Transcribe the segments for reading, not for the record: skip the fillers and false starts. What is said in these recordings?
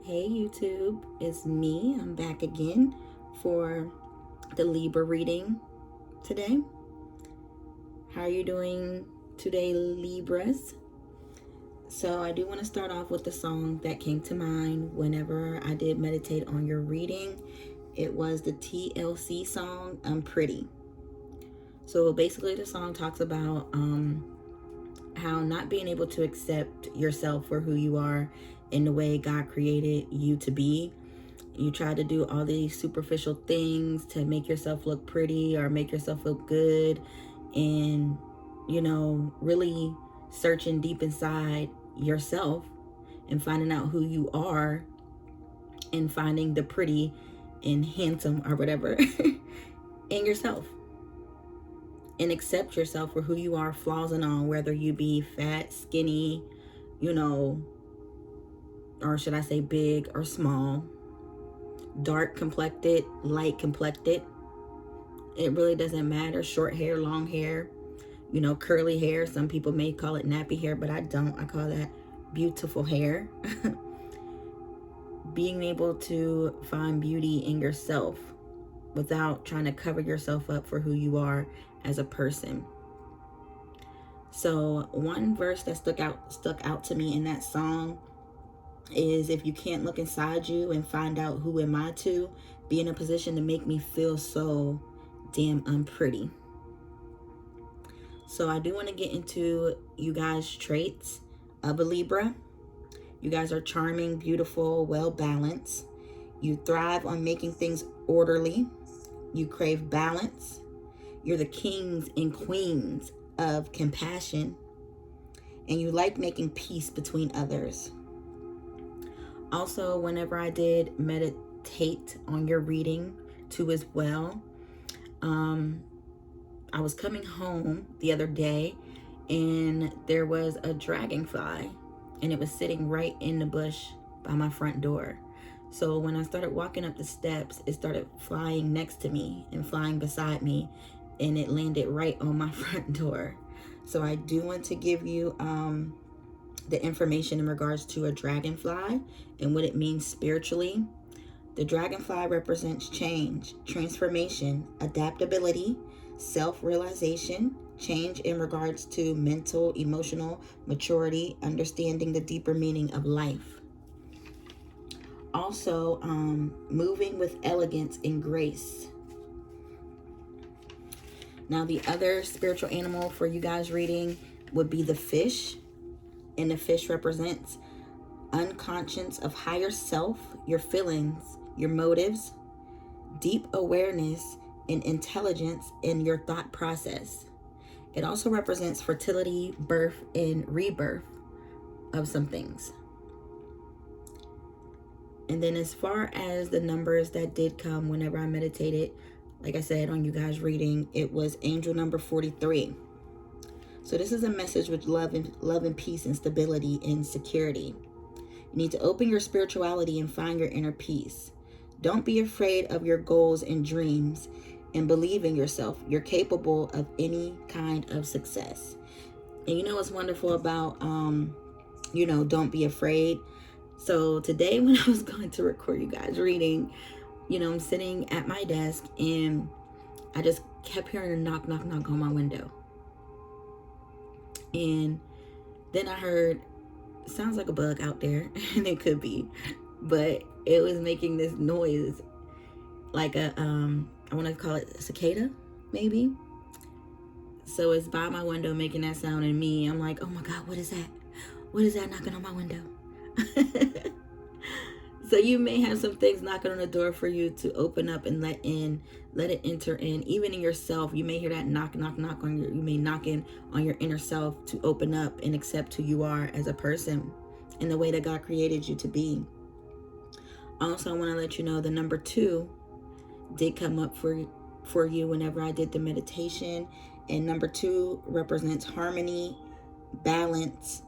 Hey YouTube, it's me. I'm back again for the Libra reading today. How are you doing today, Libras? So I do want to start off with the song that came to mind whenever I did meditate on your reading. It was the TLC song, I'm Pretty. So basically the song talks about how not being able to accept yourself for who you are in the way God created you to be. You try to do all these superficial things to make yourself look pretty or make yourself look good, and really searching deep inside yourself and finding out who you are and finding the pretty and handsome or whatever in yourself, and accept yourself for who you are, flaws and all, whether you be fat, skinny, or should I say big or small, dark complected, light complected. It really doesn't matter. Short hair, long hair, curly hair. Some people may call it nappy hair, but I don't. I call that beautiful hair. Being able to find beauty in yourself without trying to cover yourself up for who you are as a person. So one verse that stuck out to me in that song is, if you can't look inside you and find out who am I to be in a position to make me feel so damn unpretty. So I do want to get into you guys' traits of a Libra. You guys are charming, beautiful, well balanced. You thrive on making things orderly. You crave balance. You're the kings and queens of compassion. And you like making peace between others. Also, whenever I did meditate on your reading too as well, I was coming home the other day and there was a dragonfly and it was sitting right in the bush by my front door. So when I started walking up the steps, it started flying next to me and flying beside me, and it landed right on my front door. So I do want to give you the information in regards to a dragonfly and what it means spiritually. The dragonfly represents change, transformation, adaptability, self-realization, change in regards to mental, emotional maturity, understanding the deeper meaning of life. Also, moving with elegance and grace. Now, the other spiritual animal for you guys reading would be the fish. And the fish represents unconscious of higher self, your feelings, your motives, deep awareness and intelligence in your thought process. It also represents fertility, birth, and rebirth of some things. And then as far as the numbers that did come whenever I meditated, like I said on you guys reading, it was angel number 43. So this is a message with love and peace and stability and security. You need to open your spirituality and find your inner peace. Don't be afraid of your goals and dreams, and believe in yourself. You're capable of any kind of success. And what's wonderful about, don't be afraid. So today when I was going to record you guys reading, I'm sitting at my desk and I just kept hearing a knock, knock, knock on my window. And then I heard, sounds like a bug out there, and it could be, but it was making this noise like a, I want to call it a cicada, maybe. So it's by my window making that sound, and I'm like, oh my God, what is that? What is that knocking on my window? So you may have some things knocking on the door for you to open up and let it enter in. Even in yourself, you may hear that knock, knock, knock on you may knock in on your inner self to open up and accept who you are as a person in the way that God created you to be. Also, I want to let you know the number 2 did come up for you whenever I did the meditation. And number 2 represents harmony, balance,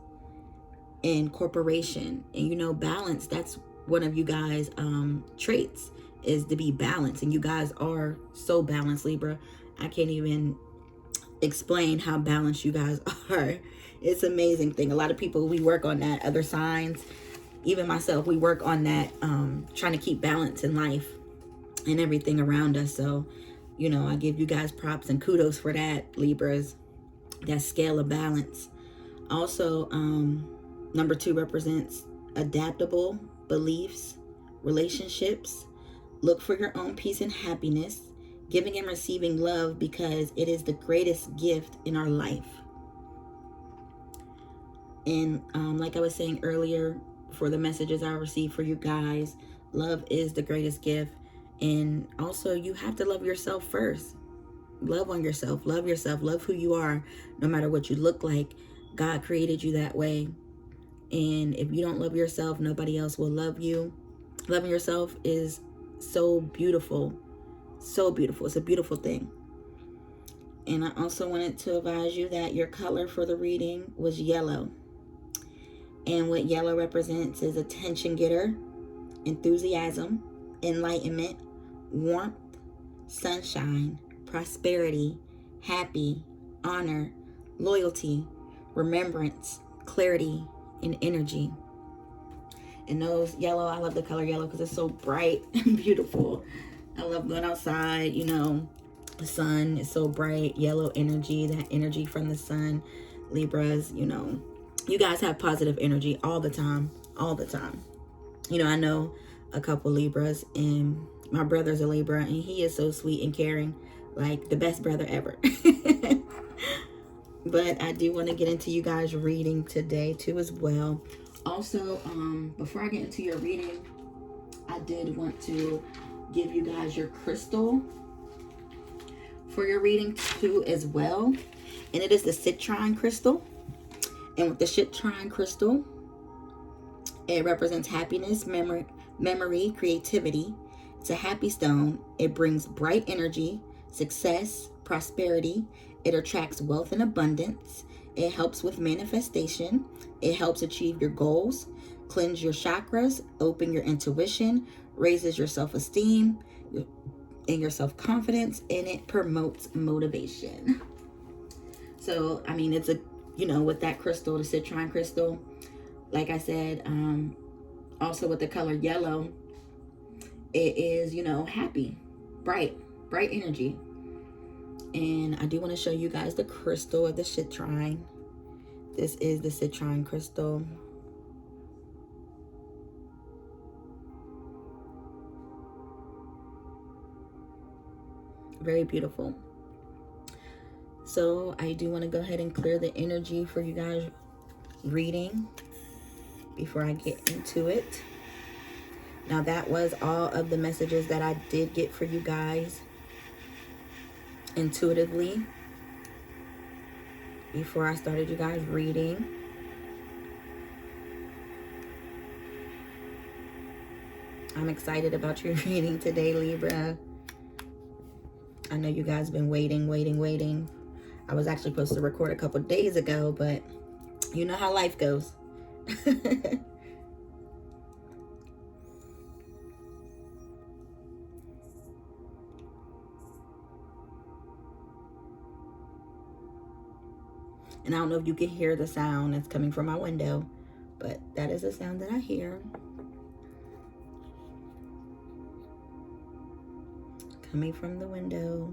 and corporation. And balance, that's one of you guys traits, is to be balanced. And you guys are so balanced, Libra. I can't even explain how balanced you guys are. It's an amazing thing. A lot of people, we work on that. Other signs, even myself, we work on that, trying to keep balance in life and everything around us. So, you know, I give you guys props and kudos for that, Libras, that scale of balance. Also, number 2 represents adaptable beliefs, relationships. Look for your own peace and happiness, giving and receiving love because it is the greatest gift in our life. And like I was saying earlier, for the messages I received for you guys, love is the greatest gift. And also, you have to love yourself first. Love on yourself. Love yourself. Love who you are, no matter what you look like. God created you that way. And if you don't love yourself, nobody else will love you. Loving yourself is so beautiful. So beautiful. It's a beautiful thing. And I also wanted to advise you that your color for the reading was yellow. And what yellow represents is attention getter, enthusiasm, enlightenment, warmth, sunshine, prosperity, happy, honor, loyalty, remembrance, clarity, and energy. And those yellow, I love the color yellow because it's so bright and beautiful. I love going outside, you know, the sun is so bright, yellow energy, that energy from the sun. Libras, you know, you guys have positive energy all the time, all the time. You know, I know a couple Libras, and my brother's a Libra, and he is so sweet and caring, like the best brother ever. But I do want to get into you guys' reading today too as well. Also, before I get into your reading, I did want to give you guys your crystal for your reading too as well. And it is the Citron Crystal. And with the Citron Crystal, it represents happiness, memory, creativity. It's a happy stone. It brings bright energy, success, prosperity. It attracts wealth and abundance. It helps with manifestation. It helps achieve your goals, cleanse your chakras, open your intuition, raises your self-esteem and your self-confidence, and it promotes motivation. So, I mean, it's a, you know, with that crystal, the Citron Crystal, like I said, also with the color yellow, it is, you know, happy, bright energy. And I do want to show you guys the crystal of the Citron. This is the Citron Crystal. Very beautiful. So I do want to go ahead and clear the energy for you guys reading before I get into it. Now that was all of the messages that I did get for you guys intuitively before I started you guys reading. I'm excited about your reading today, Libra. I know you guys have been waiting. I was actually supposed to record a couple days ago, but you know how life goes. And I don't know if you can hear the sound that's coming from my window, but that is the sound that I hear. Coming from the window.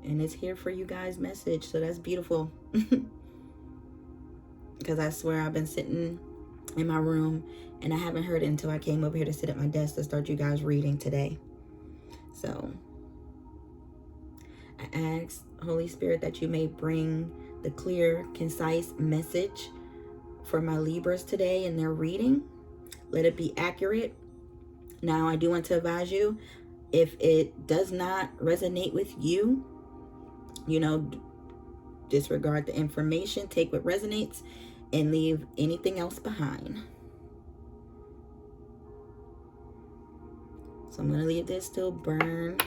And it's here for you guys' message, so that's beautiful. Because I swear I've been sitting in my room and I haven't heard it until I came over here to sit at my desk to start you guys reading today. So I ask Holy Spirit that you may bring the clear, concise message for my Libras today in their reading. Let it be accurate. Now, I do want to advise you, if it does not resonate with you, you know, disregard the information, take what resonates, and leave anything else behind. So I'm going to leave this still burn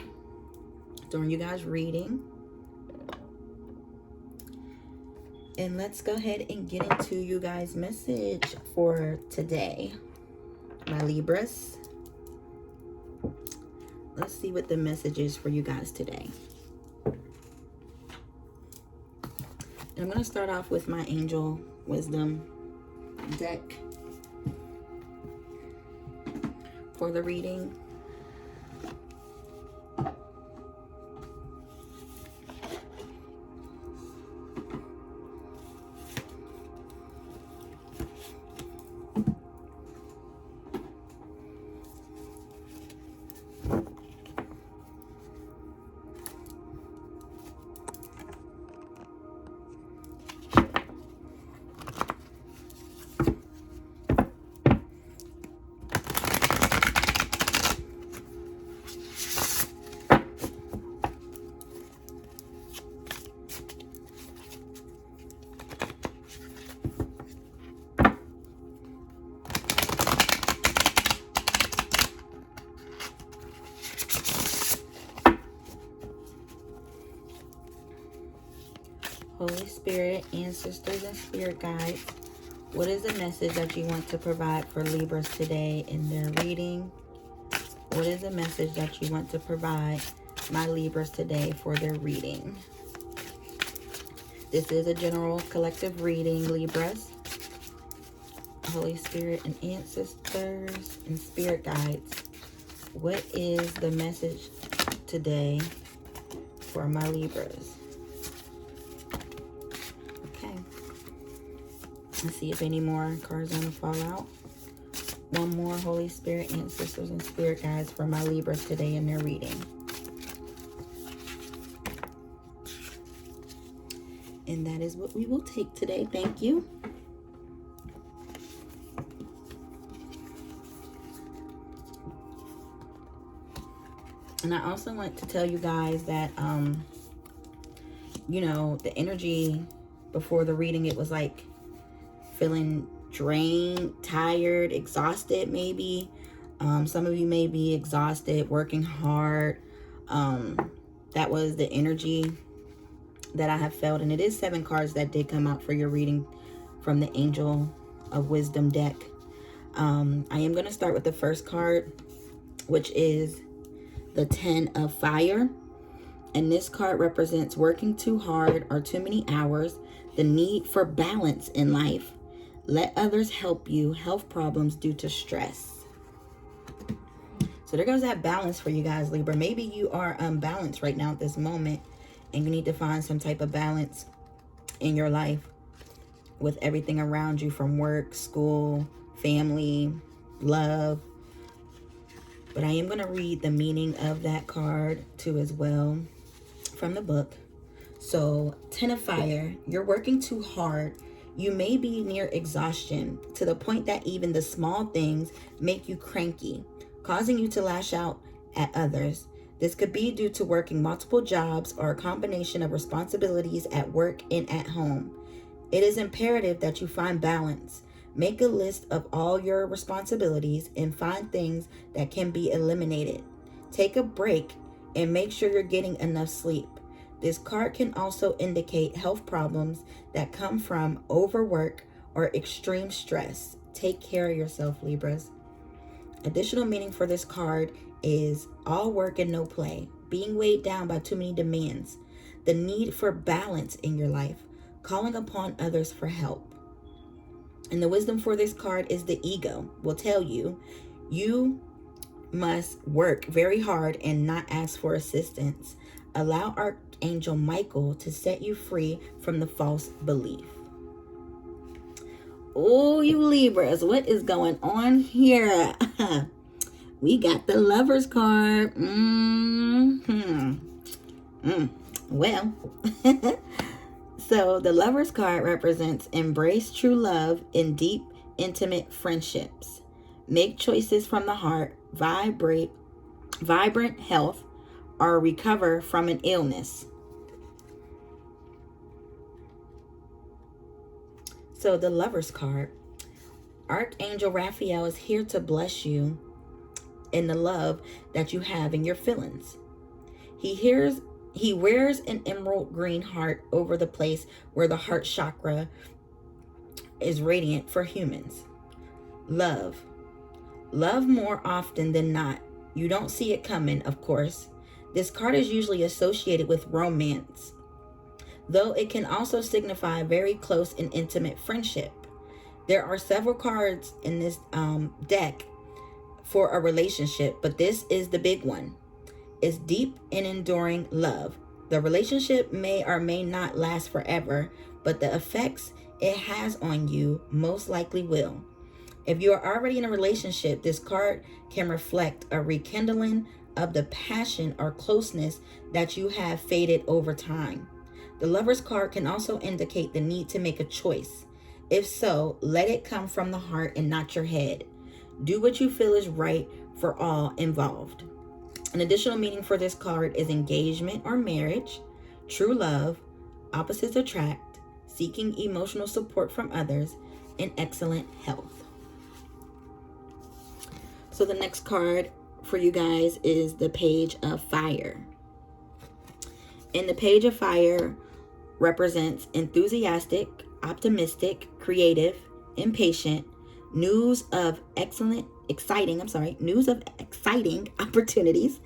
during you guys reading. And let's go ahead and get into you guys' message for today, my Libras. Let's see what the message is for you guys today. And I'm going to start off with my angel wisdom deck for the reading. Holy Spirit, ancestors, and spirit guides, what is the message that you want to provide for Libras today in their reading? What is the message that you want to provide my Libras today for their reading? This is a general collective reading, Libras. Holy Spirit and ancestors and spirit guides, what is the message today for my Libras? Let's see if any more cards are going to fall out. One more, Holy Spirit, ancestors, and spirit guides for my Libras today in their reading. And that is what we will take today. Thank you. And I also want to tell you guys that, you know, the energy before the reading, it was like feeling drained, tired, exhausted maybe. Some of you may be exhausted, working hard. That was the energy that I have felt. And it is 7 cards that did come out for your reading from the Angel of Wisdom deck. I am going to start with the first card, which is the 10 of Fire. And this card represents working too hard or too many hours, the need for balance in life. Let others help you. Health problems due to stress. So there goes that balance for you guys, Libra. Maybe you are unbalanced right now at this moment, and you need to find some type of balance in your life with everything around you, from work, school, family, love. But I am going to read the meaning of that card too as well from the book. So 10 of Fire, you're working too hard. You may be near exhaustion to the point that even the small things make you cranky, causing you to lash out at others. This could be due to working multiple jobs or a combination of responsibilities at work and at home. It is imperative that you find balance. Make a list of all your responsibilities and find things that can be eliminated. Take a break and make sure you're getting enough sleep. This card can also indicate health problems that come from overwork or extreme stress. Take care of yourself, Libras. Additional meaning for this card is all work and no play, being weighed down by too many demands, the need for balance in your life, calling upon others for help. And the wisdom for this card is the ego will tell you, you must work very hard and not ask for assistance. Allow Archangel Michael to set you free from the false belief. Oh, you Libras, what is going on here? We got the Lovers card. Well, so the Lovers card represents embrace true love in deep, intimate friendships. Make choices from the heart, vibrant health, or recover from an illness. So the Lovers card, Archangel Raphael is here to bless you in the love that you have in your feelings. He wears an emerald green heart over the place where the heart chakra is radiant for humans. Love more often than not. You don't see it coming, of course. This card is usually associated with romance, though it can also signify very close and intimate friendship. There are several cards in this deck for a relationship, but this is the big one. It's deep and enduring love. The relationship may or may not last forever, but the effects it has on you most likely will. If you are already in a relationship, this card can reflect a rekindling of the passion or closeness that you have faded over time. The Lover's card can also indicate the need to make a choice. If so, let it come from the heart and not your head. Do what you feel is right for all involved. An additional meaning for this card is engagement or marriage, true love, opposites attract, seeking emotional support from others, and excellent health. So the next card for you guys is the Page of Fire. And the Page of Fire represents enthusiastic, optimistic, creative, impatient, news of exciting opportunities,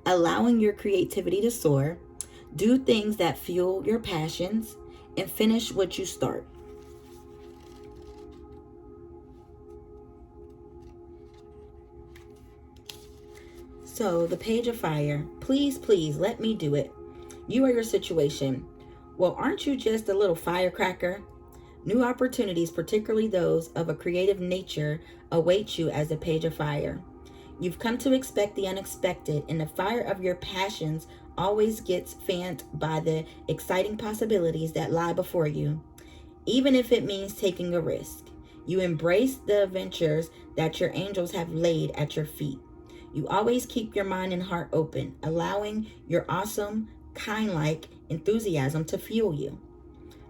allowing your creativity to soar, do things that fuel your passions, and finish what you start. So the Page of Fire, please, please let me do it. You are your situation. Well, aren't you just a little firecracker? New opportunities, particularly those of a creative nature, await you as a Page of Fire. You've come to expect the unexpected, and the fire of your passions always gets fanned by the exciting possibilities that lie before you. Even if it means taking a risk, you embrace the adventures that your angels have laid at your feet. You always keep your mind and heart open, allowing your awesome, kind-like enthusiasm to fuel you.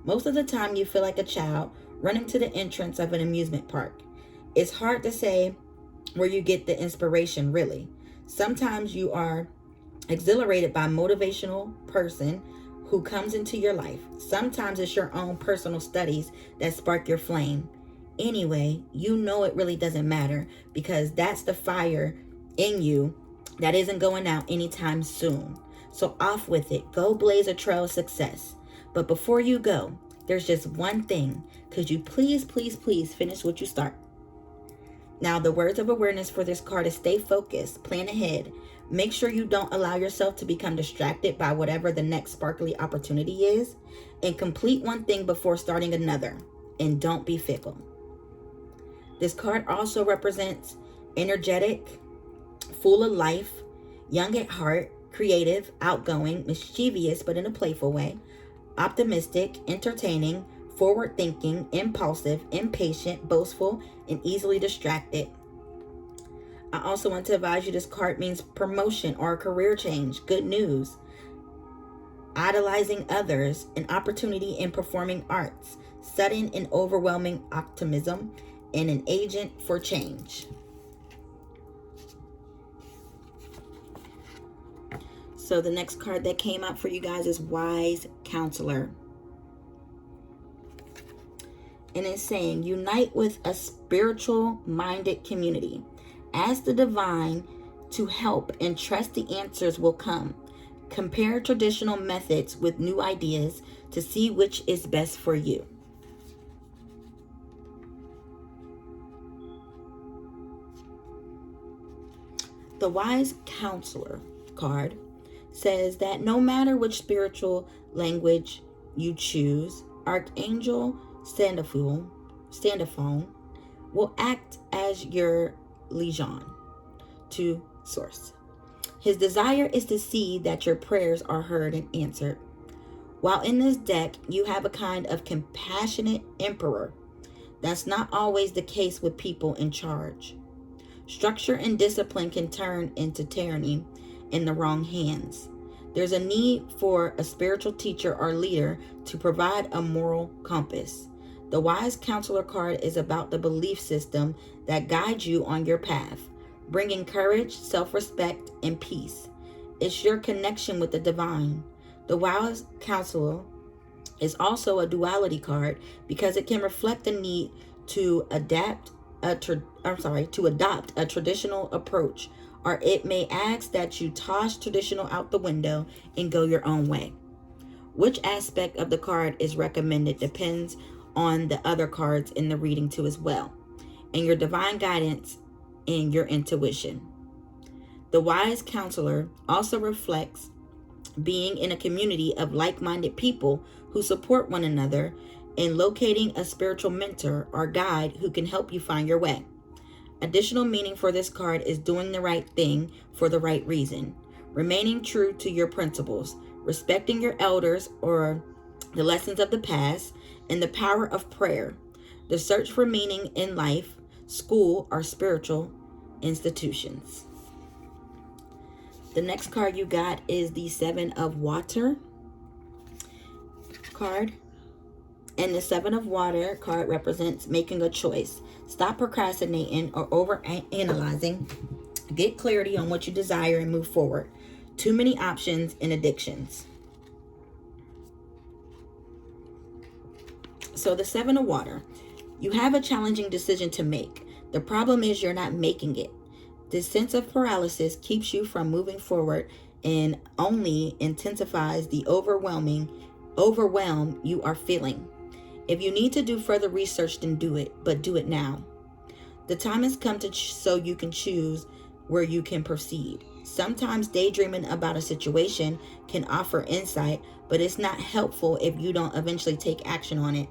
Most of the time, you feel like a child running to the entrance of an amusement park. It's hard to say where you get the inspiration, really. Sometimes you are exhilarated by a motivational person who comes into your life. Sometimes it's your own personal studies that spark your flame. Anyway, you know it really doesn't matter, because that's the fire in you that isn't going out anytime soon. So off with it. Go blaze a trail of success. But before you go, there's just one thing. Could you please, please, please finish what you start? Now, the words of awareness for this card is stay focused, plan ahead. Make sure you don't allow yourself to become distracted by whatever the next sparkly opportunity is. And complete one thing before starting another. And don't be fickle. This card also represents energetic, full of life, young at heart, creative, outgoing, mischievous but in a playful way, optimistic, entertaining, forward-thinking, impulsive, impatient, boastful, and easily distracted. I also want to advise you this card means promotion or a career change, good news, idolizing others, an opportunity in performing arts, sudden and overwhelming optimism, and an agent for change. So the next card that came out for you guys is Wise Counselor. And it's saying, unite with a spiritual-minded community. Ask the divine to help and trust the answers will come. Compare traditional methods with new ideas to see which is best for you. The Wise Counselor card says that no matter which spiritual language you choose, Archangel Standophone will act as your liaison to Source. His desire is to see that your prayers are heard and answered. While in this deck, you have a kind of compassionate emperor. That's not always the case with people in charge. Structure and discipline can turn into tyranny in the wrong hands. There's a need for a spiritual teacher or leader to provide a moral compass. The Wise Counselor card is about the belief system that guides you on your path, bringing courage, self-respect, and peace. It's your connection with the divine. The Wise Counselor is also a duality card because it can reflect the need to adopt a traditional approach, or it may ask that you toss traditional out the window and go your own way. Which aspect of the card is recommended depends on the other cards in the reading too as well, and your divine guidance and your intuition. The wise counselor also reflects being in a community of like-minded people who support one another and locating a spiritual mentor or guide who can help you find your way. Additional meaning for this card is doing the right thing for the right reason, remaining true to your principles, respecting your elders or the lessons of the past, and the power of prayer, the search for meaning in life, school, or spiritual institutions. The next card you got is the Seven of Water card. And the Seven of Water card represents making a choice. Stop procrastinating or over-analyzing. Get clarity on what you desire and move forward. Too many options and addictions. So the Seven of Water. You have a challenging decision to make. The problem is you're not making it. This sense of paralysis keeps you from moving forward and only intensifies the overwhelm you are feeling. If you need to do further research, then do it, but do it now. The time has come so you can choose where you can proceed. Sometimes daydreaming about a situation can offer insight, but it's not helpful if you don't eventually take action on it.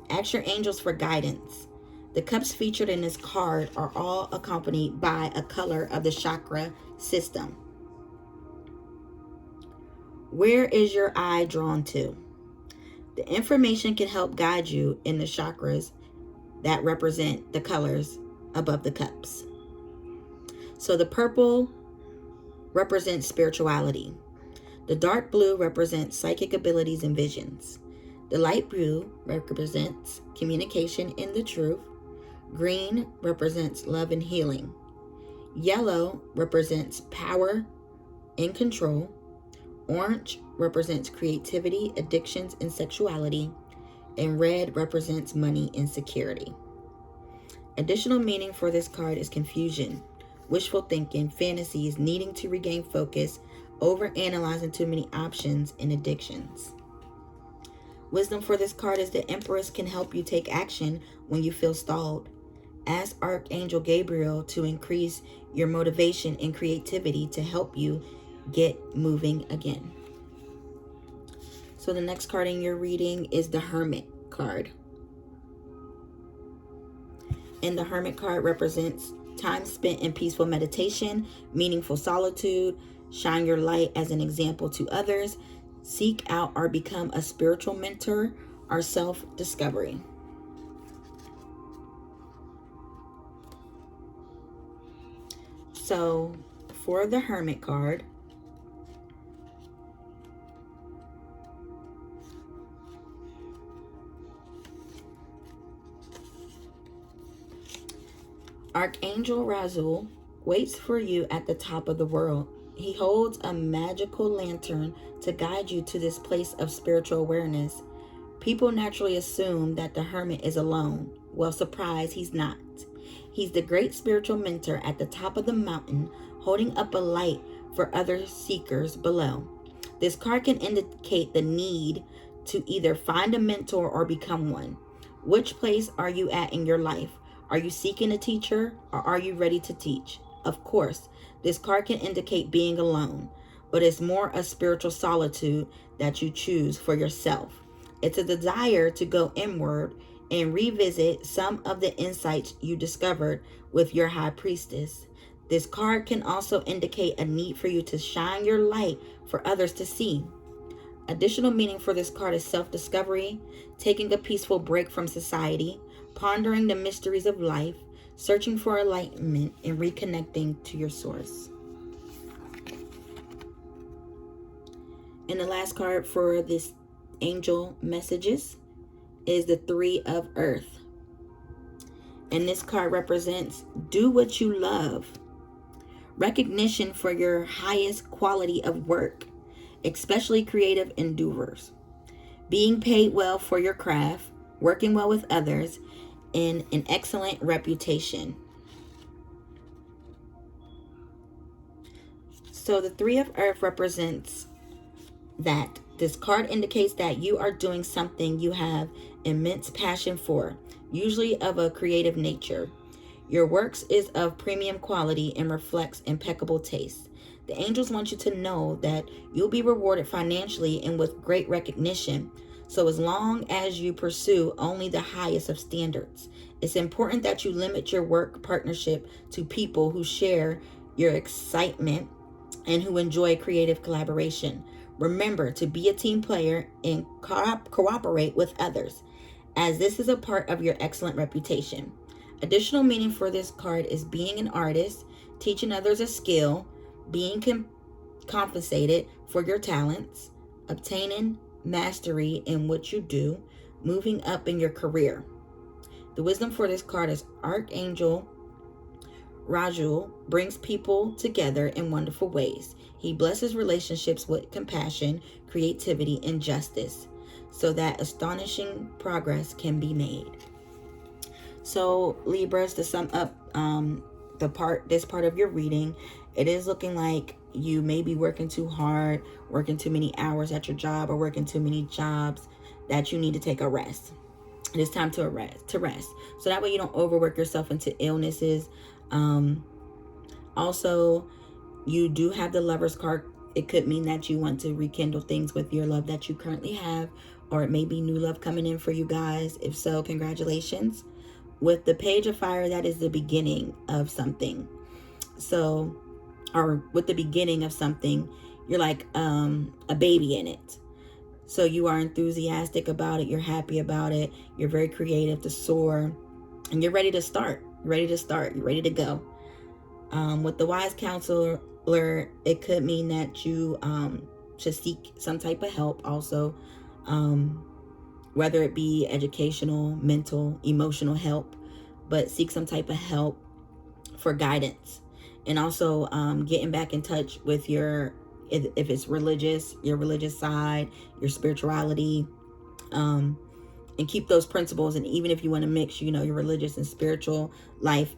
Ask your angels for guidance. The cups featured in this card are all accompanied by a color of the chakra system. Where is your eye drawn to? The information can help guide you in the chakras that represent the colors above the cups. So the purple represents spirituality. The dark blue represents psychic abilities and visions. The light blue represents communication and the truth. Green represents love and healing. Yellow represents power and control. Orange represents creativity, addictions, and sexuality. And red represents money and security. Additional meaning for this card is confusion, wishful thinking, fantasies, needing to regain focus, over-analyzing too many options, and addictions. Wisdom for this card is the Empress can help you take action when you feel stalled. Ask Archangel Gabriel to increase your motivation and creativity to help you get moving again. So the next card in your reading is the Hermit card. And the Hermit card represents time spent in peaceful meditation, meaningful solitude, shine your light as an example to others, seek out or become a spiritual mentor, or self-discovery. So for the Hermit card, Archangel Raziel waits for you at the top of the world. He holds a magical lantern to guide you to this place of spiritual awareness. People naturally assume that the hermit is alone. Well, surprise, he's not. He's the great spiritual mentor at the top of the mountain, holding up a light for other seekers below. This card can indicate the need to either find a mentor or become one. Which place are you at in your life? Are you seeking a teacher or are you ready to teach? Of course, this card can indicate being alone, but it's more a spiritual solitude that you choose for yourself. It's a desire to go inward and revisit some of the insights you discovered with your high priestess. This card can also indicate a need for you to shine your light for others to see. Additional meaning for this card is self-discovery, taking a peaceful break from society, pondering the mysteries of life, searching for enlightenment, and reconnecting to your source. And the last card for this angel messages is the Three of Earth. And this card represents do what you love. Recognition for your highest quality of work, especially creative endeavors. Being paid well for your craft, working well with others, and an excellent reputation. So the Three of Earth represents that. This card indicates that you are doing something you have immense passion for, usually of a creative nature. Your works is of premium quality and reflects impeccable taste. The angels want you to know that you'll be rewarded financially and with great recognition. So as long as you pursue only the highest of standards, it's important that you limit your work partnership to people who share your excitement and who enjoy creative collaboration. Remember to be a team player and cooperate with others, as this is a part of your excellent reputation. Additional meaning for this card is being an artist, teaching others a skill, being compensated for your talents, obtaining mastery in what you do, moving up in your career. The wisdom for this card is Archangel Rajul brings people together in wonderful ways. He blesses relationships with compassion, creativity, and justice, so that astonishing progress can be made. So Libras, to sum up this part of your reading, it is looking like you may be working too hard, working too many hours at your job, or working too many jobs that you need to take a rest. It is time to rest. So that way you don't overwork yourself into illnesses. Also, you do have the Lover's card. It could mean that you want to rekindle things with your love that you currently have, or it may be new love coming in for you guys. If so, congratulations. With the Page of Fire, that is the beginning of something. So, or with the beginning of something, you're like a baby in it. So you are enthusiastic about it. You're happy about it. You're very creative to soar. And you're ready to start. You're ready to go. With the Wise Counselor, it could mean that you should seek some type of help also. Whether it be educational, mental, emotional help. But seek some type of help for guidance. And also getting back in touch with if it's religious, your religious side, your spirituality, and keep those principles. And even if you want to mix, your religious and spiritual life,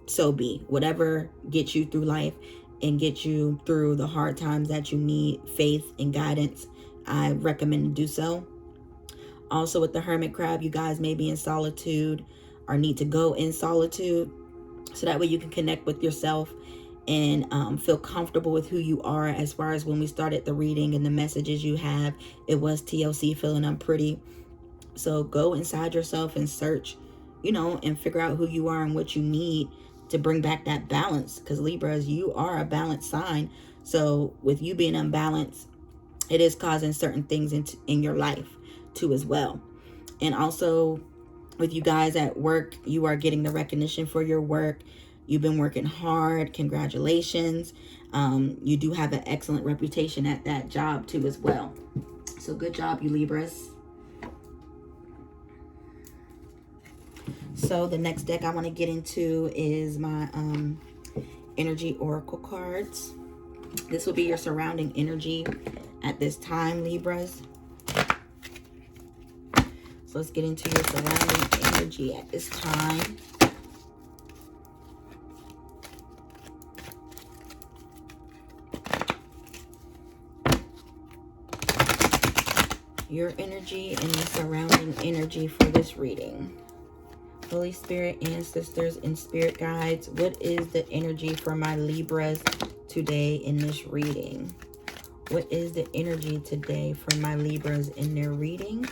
so be. Whatever gets you through life and get you through the hard times that you need faith and guidance, I recommend to do so. Also with the Hermit crab, you guys may be in solitude or need to go in solitude, so that way you can connect with yourself and feel comfortable with who you are. As far as when we started the reading and the messages you have, it was TLC, feeling unpretty. So go inside yourself and search, and figure out who you are and what you need to bring back that balance. Because Libras, you are a balanced sign. So with you being unbalanced, it is causing certain things in your life too as well. And also with you guys at work, you are getting the recognition for your work. You've been working hard. Congratulations. You do have an excellent reputation at that job too as well. So good job, you Libras. So the next deck I want to get into is my energy oracle cards. This will be your surrounding energy at this time, Libras. So let's get into your surrounding energy at this time. Your energy and the surrounding energy for this reading. Holy Spirit, ancestors, and spirit guides, what is the energy for my Libras today in this reading? What is the energy today for my Libras in their reading?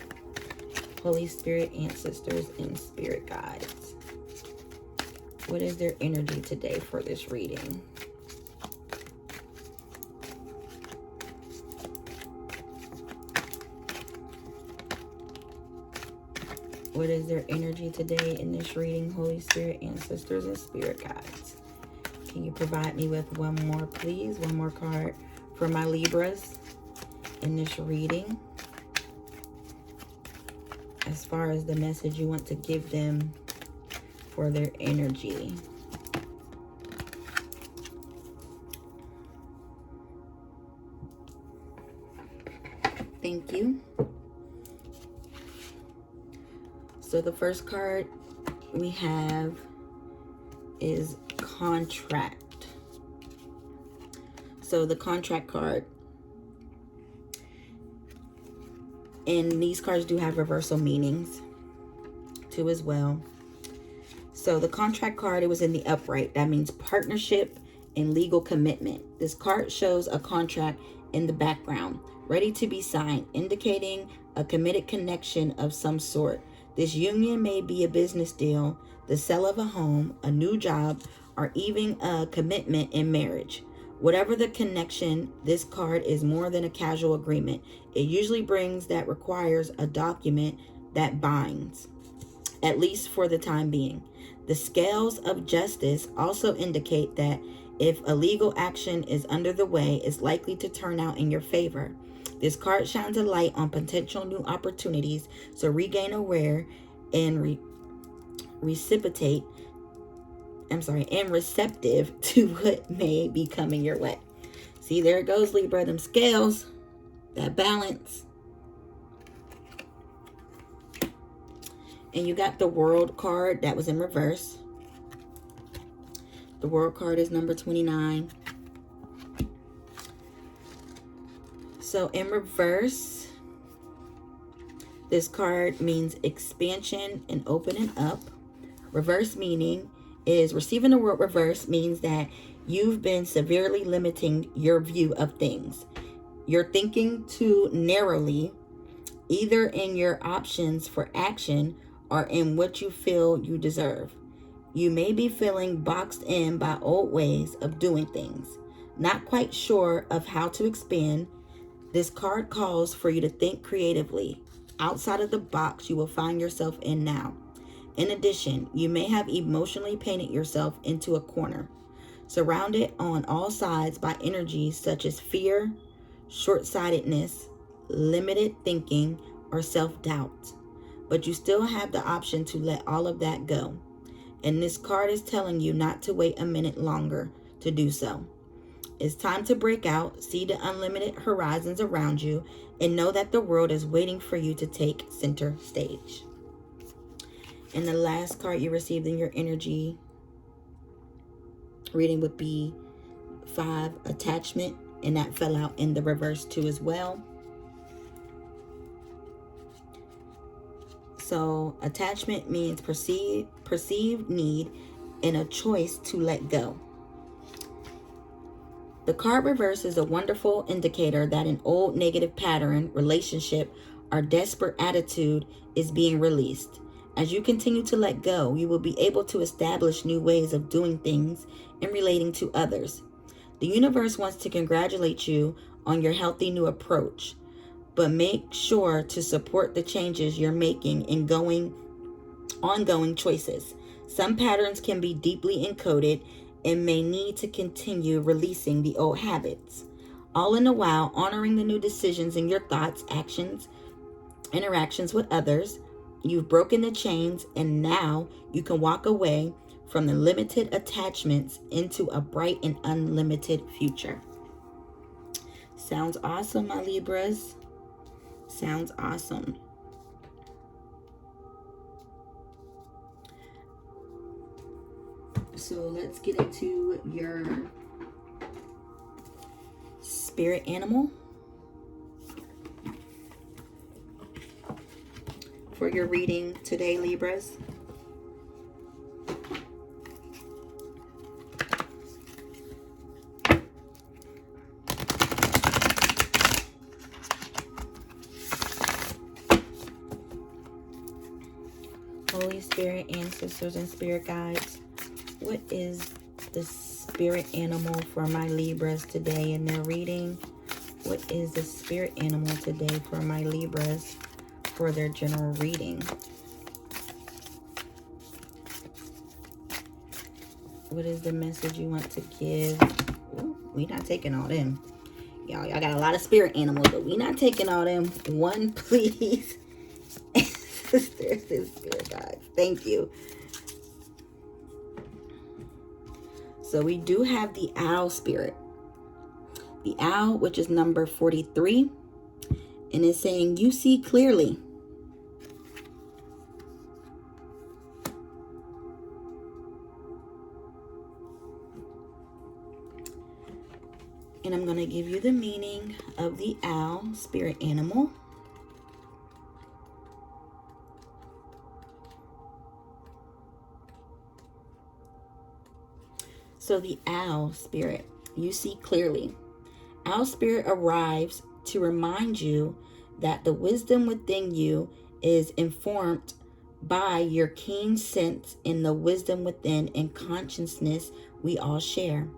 Holy Spirit, ancestors, and spirit guides, what is their energy today for this reading? What is their energy today in this reading, Holy Spirit, ancestors, and spirit guides? Can you provide me with one more, please? One more card for my Libras in this reading. As far as the message you want to give them for their energy. Thank you. So the first card we have is contract. So the contract card. And these cards do have reversal meanings. too as well. So the contract card, it was in the upright. That means partnership and legal commitment. This card shows a contract in the background, ready to be signed, indicating a committed connection of some sort. This union may be a business deal, the sale of a home, a new job, or even a commitment in marriage. Whatever the connection, this card is more than a casual agreement. It usually brings that requires a document that binds, at least for the time being. The scales of justice also indicate that if a legal action is under the way, it's likely to turn out in your favor. This card shines a light on potential new opportunities, so regain aware and receptive to what may be coming your way. See, there it goes, Libra, them scales, that balance. And you got the World card that was in reverse. The World card is number 29. So in reverse, this card means expansion and opening up. Reverse meaning is receiving the word reverse means that you've been severely limiting your view of things. You're thinking too narrowly, either in your options for action or in what you feel you deserve. You may be feeling boxed in by old ways of doing things, not quite sure of how to expand. This card calls for you to think creatively, outside of the box you will find yourself in now. In addition, you may have emotionally painted yourself into a corner, surrounded on all sides by energies such as fear, short-sightedness, limited thinking, or self-doubt. But you still have the option to let all of that go. And this card is telling you not to wait a minute longer to do so. It's time to break out, see the unlimited horizons around you, and know that the world is waiting for you to take center stage. And the last card you received in your energy reading would be 5, attachment, and that fell out in the reverse too as well. So attachment means perceived need and a choice to let go. The card reverse is a wonderful indicator that an old negative pattern, relationship, or desperate attitude is being released. As you continue to let go, you will be able to establish new ways of doing things and relating to others. The universe wants to congratulate you on your healthy new approach, but make sure to support the changes you're making in ongoing choices. Some patterns can be deeply encoded and may need to continue releasing the old habits, all in the while honoring the new decisions in your thoughts, actions, interactions with others. You've broken the chains, and now you can walk away from the limited attachments into a bright and unlimited future. Sounds awesome, my Libras. Sounds awesome. So let's get into your spirit animal for your reading today, Libras. Holy Spirit, ancestors, and spirit guides, what is the spirit animal for my Libras today in their reading? What is the spirit animal today for my Libras for their general reading? What is the message you want to give? Ooh, we not taking all them. Y'all got a lot of spirit animals, but we not taking all them. One, please. Sisters and spirit guides, thank you. So we do have the owl spirit. The owl, which is number 43. And it's saying, you see clearly. And I'm going to give you the meaning of the owl spirit animal. So the owl spirit, you see clearly. Owl spirit arrives to remind you that the wisdom within you is informed by your keen sense in the wisdom within and consciousness we all share.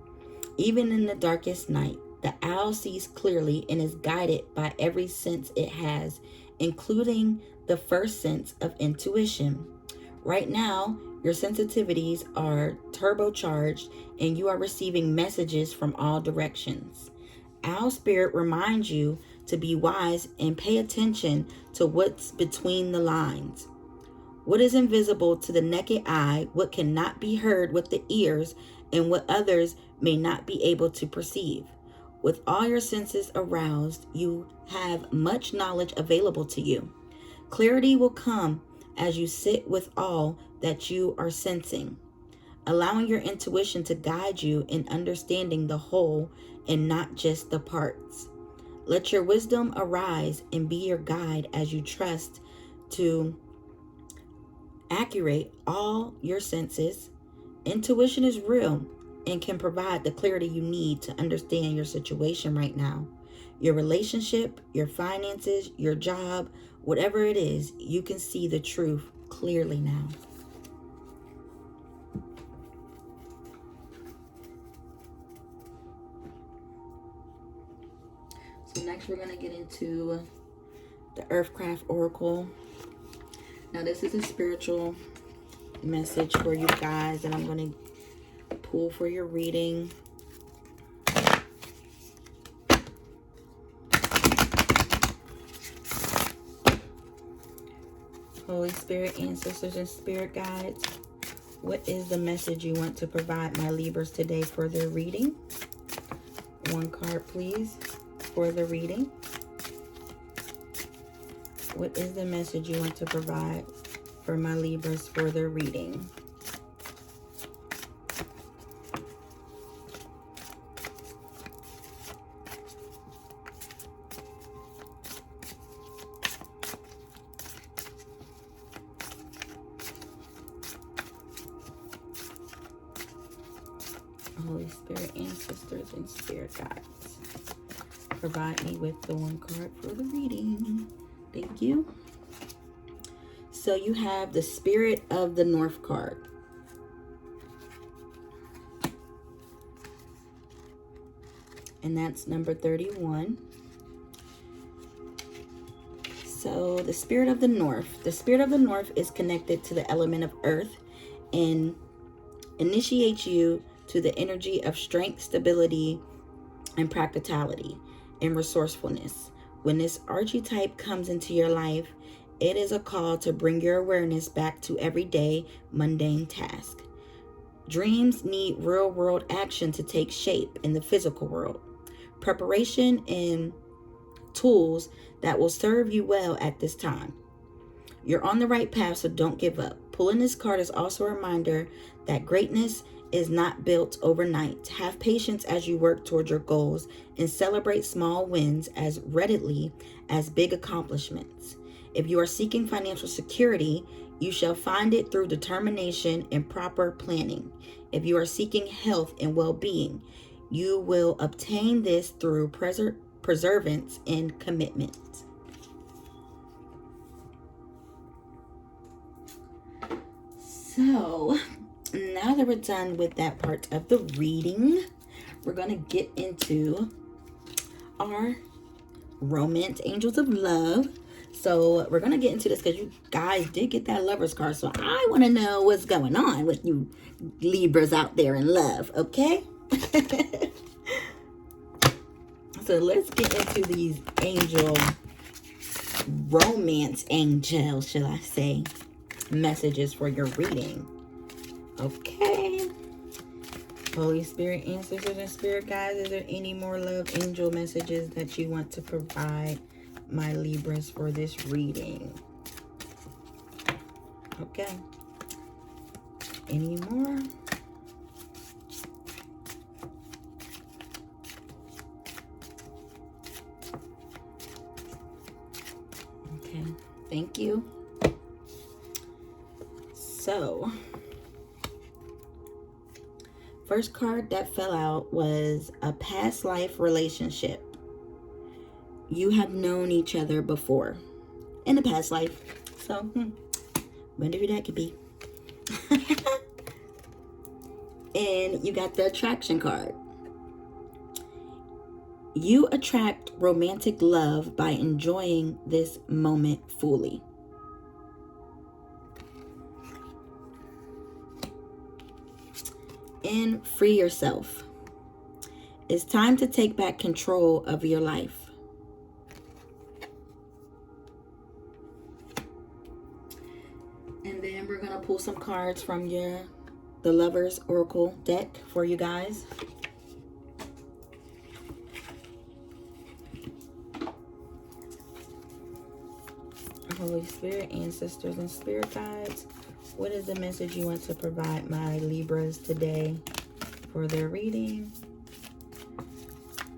Even in the darkest night, the owl sees clearly and is guided by every sense it has, including the first sense of intuition. Right now, your sensitivities are turbocharged and you are receiving messages from all directions. Owl spirit reminds you to be wise and pay attention to what's between the lines. What is invisible to the naked eye, what cannot be heard with the ears, and what others may not be able to perceive. With all your senses aroused, you have much knowledge available to you. Clarity will come as you sit with all that you are sensing, allowing your intuition to guide you in understanding the whole and not just the parts. Let your wisdom arise and be your guide as you trust to accurate all your senses. Intuition is real and can provide the clarity you need to understand your situation right now. Your relationship, your finances, your job, whatever it is, you can see the truth clearly now. So next we're going to get into the Earthcraft Oracle. Now this is a spiritual message for you guys that I'm going to pull for your reading. Holy Spirit, ancestors, and spirit guides, what is the message you want to provide my Libras today for their reading? One card, please, for the reading. What is the message you want to provide for my Libras for their reading? Holy Spirit, ancestors, and spirit guides, provide me with the one card for the reading. Thank you. So you have the Spirit of the North card. And that's number 31. So the Spirit of the North. The Spirit of the North is connected to the element of earth and initiates you to the energy of strength, stability, and practicality and resourcefulness. When this archetype comes into your life, it is a call to bring your awareness back to everyday mundane tasks. Dreams need real-world action to take shape in the physical world. Preparation and tools that will serve you well at this time. You're on the right path, so don't give up. Pulling this card is also a reminder that greatness is not built overnight. Have patience as you work toward your goals and celebrate small wins as readily as big accomplishments. If you are seeking financial security, you shall find it through determination and proper planning. If you are seeking health and well-being, you will obtain this through perseverance and commitment. So, now that we're done with that part of the reading, we're going to get into our romance angels of love. So we're going to get into this because you guys did get that Lover's card. So I want to know what's going on with you Libras out there in love, okay? So let's get into these romance angels, shall I say, messages for your reading. Okay. Holy Spirit, ancestors, and spirit guides, is there any more love angel messages that you want to provide my Libras for this reading? Okay. Any more? Okay. Thank you. So, First card that fell out was a past life relationship. You have known each other before in a past life. So, wonder who that could be. And you got the attraction card. You attract romantic love by enjoying this moment fully. And free yourself. It's time to take back control of your life. And then we're going to pull some cards from the Lover's Oracle deck for you guys. Holy Spirit, ancestors, and spirit guides, what is the message you want to provide my Libras today for their reading?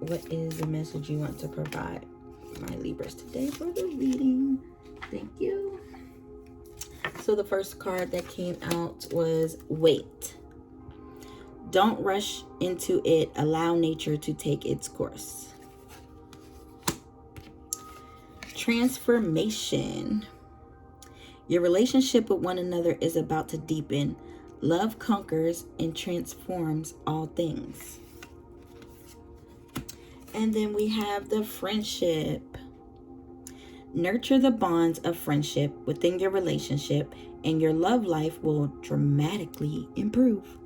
What is the message you want to provide my Libras today for the reading? Thank you. So the first card that came out was wait. Don't rush into it. Allow nature to take its course. Transformation. Your relationship with one another is about to deepen. Love conquers and transforms all things. And then we have the friendship. Nurture the bonds of friendship within your relationship, and your love life will dramatically improve.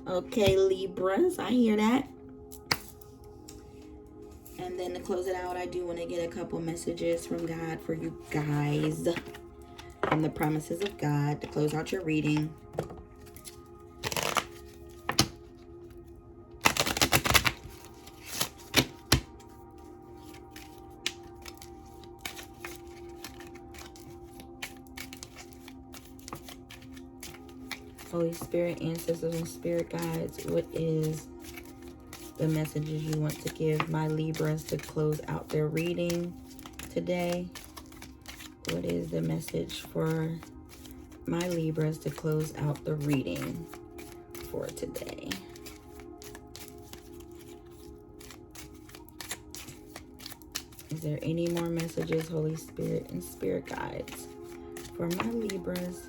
Okay, Libras, I hear that. And then to close it out, I do want to get a couple messages from God for you guys. From the promises of God to close out your reading. Holy Spirit, ancestors, and spirit guides, what is the messages you want to give my Libras to close out their reading today? What is the message for my Libras to close out the reading for today? Is there any more messages, Holy Spirit and spirit guides, for my Libras?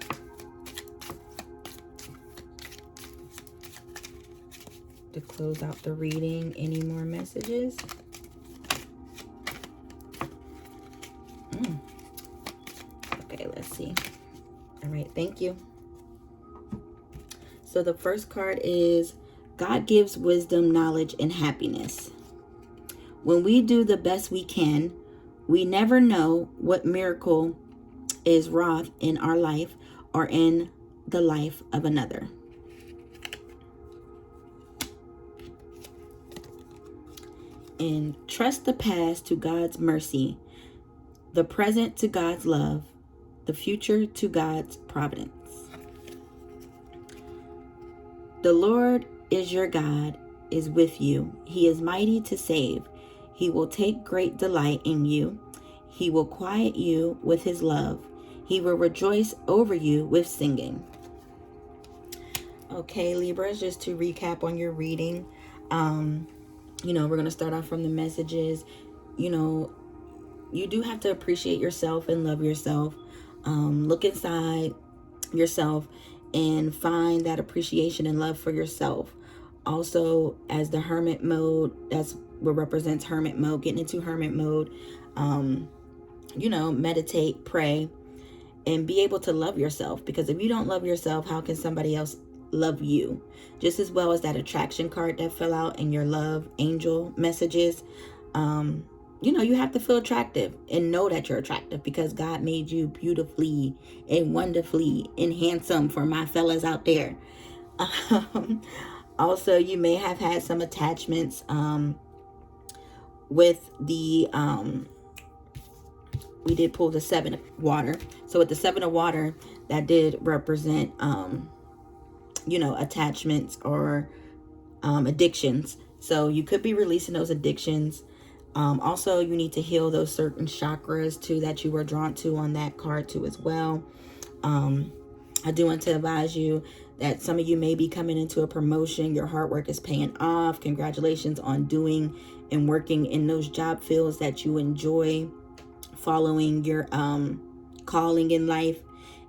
To close out the reading, any more messages? Okay, let's see. All right, thank you. So the first card is God gives wisdom, knowledge, and happiness. When we do the best we can, we never know what miracle is wrought in our life or in the life of another. And trust the past to God's mercy, the present to God's love, the future to God's providence. The Lord is your God, is with you. He is mighty to save. He will take great delight in you. He will quiet you with his love. He will rejoice over you with singing. Okay, Libras, just to recap on your reading, we're going to start off from the messages. You do have to appreciate yourself and love yourself. Look inside yourself and find that appreciation and love for yourself. Also, as the Hermit mode, that's what represents Hermit mode, getting into Hermit mode, meditate, pray, and be able to love yourself. Because if you don't love yourself, how can somebody else love you? Just as well as that attraction card that fell out in your love angel messages. You have to feel attractive and know that you're attractive, because God made you beautifully and wonderfully and handsome, for my fellas out there. Also, you may have had some attachments with the we did pull the 7 of water. So with the 7 of water, that did represent attachments or addictions. So you could be releasing those addictions. Also, you need to heal those certain chakras too that you were drawn to on that card too as well. I do want to advise you that some of you may be coming into a promotion. Your hard work is paying off. Congratulations on doing and working in those job fields that you enjoy, following your calling in life,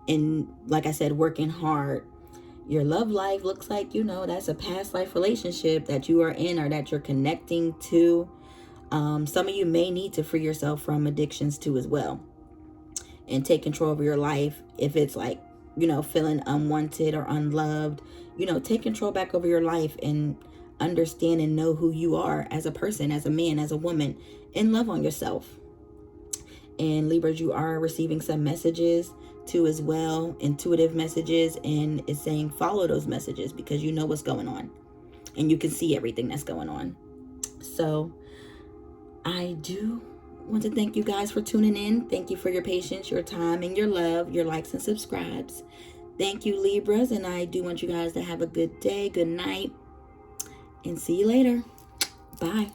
and like I said, working hard. Your love life looks like, that's a past life relationship that you are in or that you're connecting to. Some of you may need to free yourself from addictions too as well, and take control of your life. If it's like, feeling unwanted or unloved, take control back over your life and understand and know who you are as a person, as a man, as a woman, and love on yourself. And Libras, you are receiving some messages too as well, intuitive messages, and it's saying follow those messages because you know what's going on and you can see everything that's going on. So I do want to thank you guys for tuning in. Thank you for your patience, your time, and your love, your likes and subscribes. Thank you, Libras, and I do want you guys to have a good day, good night, and see you later. Bye.